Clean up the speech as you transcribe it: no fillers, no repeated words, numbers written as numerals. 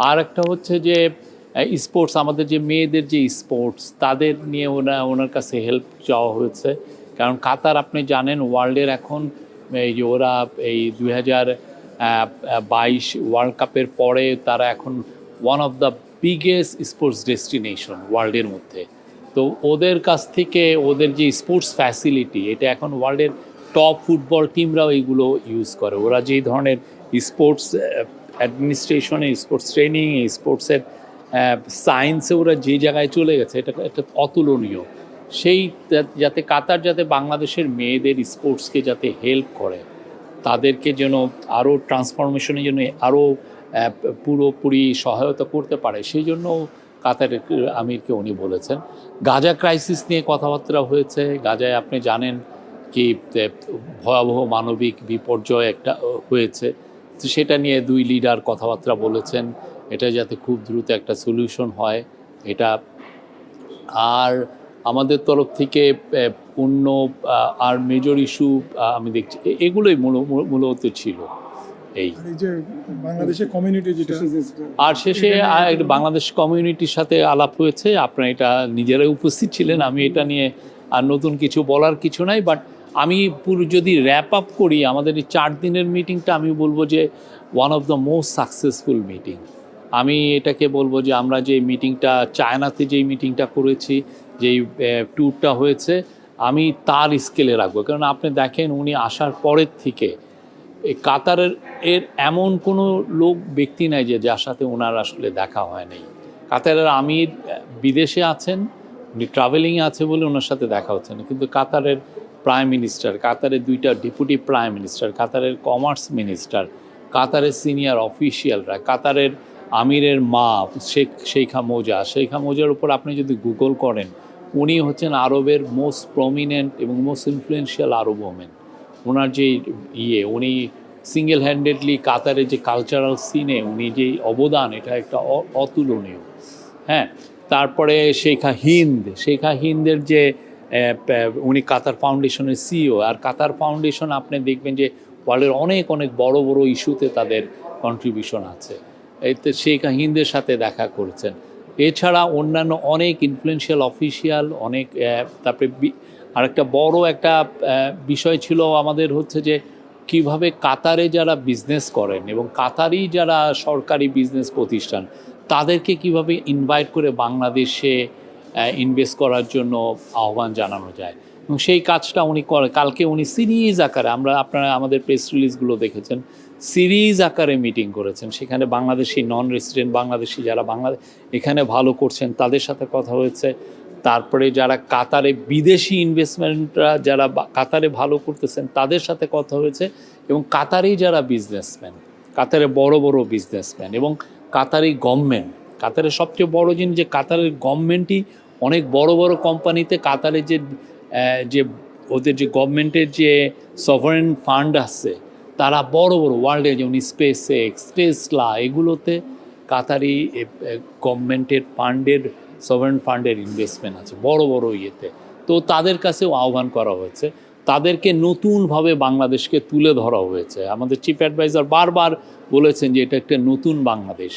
আর একটা হচ্ছে যে স্পোর্টস, আমাদের যে মেয়েদের যে স্পোর্টস, তাদের নিয়ে ওনার কাছে হেল্প চাওয়া হয়েছে। কারণ কাতার আপনি জানেন ওয়ার্ল্ডের এখন এই যে ওরা এই 2022 ওয়ার্ল্ড কাপের পরে তারা এখন one of the biggest sports destination ওয়ার্ল্ডের মধ্যে। তো ওদের কাছ থেকে ওদের যে স্পোর্টস ফ্যাসিলিটি, এটা এখন ওয়ার্ল্ডের টপ ফুটবল টিমরাও এইগুলো ইউজ করে। ওরা যেই ধরনের স্পোর্টস অ্যাডমিনিস্ট্রেশনে, স্পোর্টস ট্রেনিং, স্পোর্টসের সায়েন্সে ওরা যে জায়গায় চলে গেছে, এটা একটা অতুলনীয়। সেই যাতে কাতার যাতে বাংলাদেশের মেয়েদের স্পোর্টসকে যাতে হেল্প করে, তাদেরকে যেন আরও ট্রান্সফরমেশনের জন্য আরও পুরোপুরি সহায়তা করতে পারে, সেই জন্য কাতারের আমিরকে উনি বলেছেন। গাজা ক্রাইসিস নিয়ে কথাবার্তা হয়েছে। গাজায় আপনি জানেন কি ভয়াবহ মানবিক বিপর্যয় একটা হয়েছে, তো সেটা নিয়ে দুই লিডার কথাবার্তা বলেছেন, এটা যাতে খুব দ্রুত একটা সলিউশন হয় এটা। আর আমাদের তরফ থেকে অন্য আর মেজর ইস্যু আমি দেখছি এগুলোই মূলত ছিল। এই যে বাংলাদেশের কমিউনিটি যেটা, আর শেষে বাংলাদেশ কমিউনিটির সাথে আলাপ হয়েছে। আপনারা এটা নিজেরাই উপস্থিত ছিলেন, আমি এটা নিয়ে আর নতুন কিছু বলার কিছু নাই। বাট আমি পুরো যদি র্যাপ আপ করি আমাদের এই 4 দিনের মিটিংটা, আমি বলবো যে one of the most successful meeting. আমি এটাকে বলবো যে আমরা যে মিটিংটা চায়নাতে যেই মিটিংটা করেছি, যেই ট্যুরটা হয়েছে, আমি তার স্কেলে রাখবো। কারণ আপনি দেখেন উনি আসার পরের থেকে এই কাতারের এমন কোনো ব্যক্তি নাই যে যার সাথে ওনার আসলে দেখা হয় নাই। কাতারের আমির বিদেশে আছেন, উনি ট্রাভেলিংয়ে আছে বলে ওনার সাথে দেখা হচ্ছে না, কিন্তু কাতারের প্রাইম মিনিস্টার, কাতারের 2টা ডেপুটি প্রাইম মিনিস্টার, কাতারের কমার্স মিনিস্টার, কাতারের সিনিয়র অফিসিয়ালরা, কাতারের আমিরের মা শেখা মোজার উপর আপনি যদি গুগল করেন, উনি হচ্ছেন আরবের মোস্ট প্রমিনেন্ট এবং মোস্ট ইনফ্লুয়েন্সিয়াল আরব ওমেন। ওনার যে উনি সিঙ্গেল হ্যান্ডেডলি কাতারের যে কালচারাল সিনে উনি যে অবদান, এটা একটা অতুলনীয়। হ্যাঁ, তারপরে শেখা হিন্দের যে উনি কাতার ফাউন্ডেশনের সিইও। আর কাতার ফাউন্ডেশন আপনি দেখবেন যে ওয়ার্ল্ডের অনেক অনেক বড় বড় ইস্যুতে তাদের কন্ট্রিবিউশন আছে। এতে শেখা হিন্দের সাথে দেখা করেছেন। এছাড়া অন্যান্য অনেক ইনফ্লুয়েন্সিয়াল অফিসিয়াল অনেক, তারপরে আরেকটা বড় একটা বিষয় ছিল আমাদের হচ্ছে যে কিভাবে কাতারে যারা বিজনেস করেন এবং কাতারি যারা সরকারি বিজনেস প্রতিষ্ঠান, তাদেরকে কিভাবে ইনভাইট করে বাংলাদেশে ইনভেস্ট করার জন্য আহ্বান জানানো যায়, এবং সেই কাজটা উনি করে। কালকে উনি সিরিজ আকারে, আপনারা আমাদের প্রেস রিলিজগুলো দেখেছেন, সিরিজ আকারে মিটিং করেছেন। সেখানে বাংলাদেশি নন রেসিডেন্ট বাংলাদেশি যারা এখানে ভালো করছেন তাদের সাথে কথা হয়েছে। তারপরে যারা কাতারে বিদেশি ইনভেস্টমেন্টরা যারা কাতারে ভালো করতেছেন তাদের সাথে কথা হয়েছে, এবং কাতারেই যারা বিজনেসম্যান, কাতারে বড় বড় বিজনেসম্যান এবং কাতারি গভর্নমেন্ট। কাতারের সবচেয়ে বড় জিনিস যে কাতারের গভর্নমেন্টই অনেক বড় বড় কোম্পানিতে কাতারের যে ওদের যে গভর্নমেন্টের যে সভারেন ফান্ড আছে, তারা বড় বড় ওয়ার্ল্ডে যেমন স্পেস এক্স, টেসলা, এগুলোতে কাতারি গভর্নমেন্টের ফান্ডের, সভারেন ফান্ডের ইনভেস্টমেন্ট আছে বড় বড় ইয়েতে। তো তাদের কাছেও আহ্বান করা হয়েছে, তাদেরকে নতুনভাবে বাংলাদেশকে তুলে ধরা হয়েছে। আমাদের চিফ অ্যাডভাইজার বারবার বলেছেন যে এটা একটা নতুন বাংলাদেশ।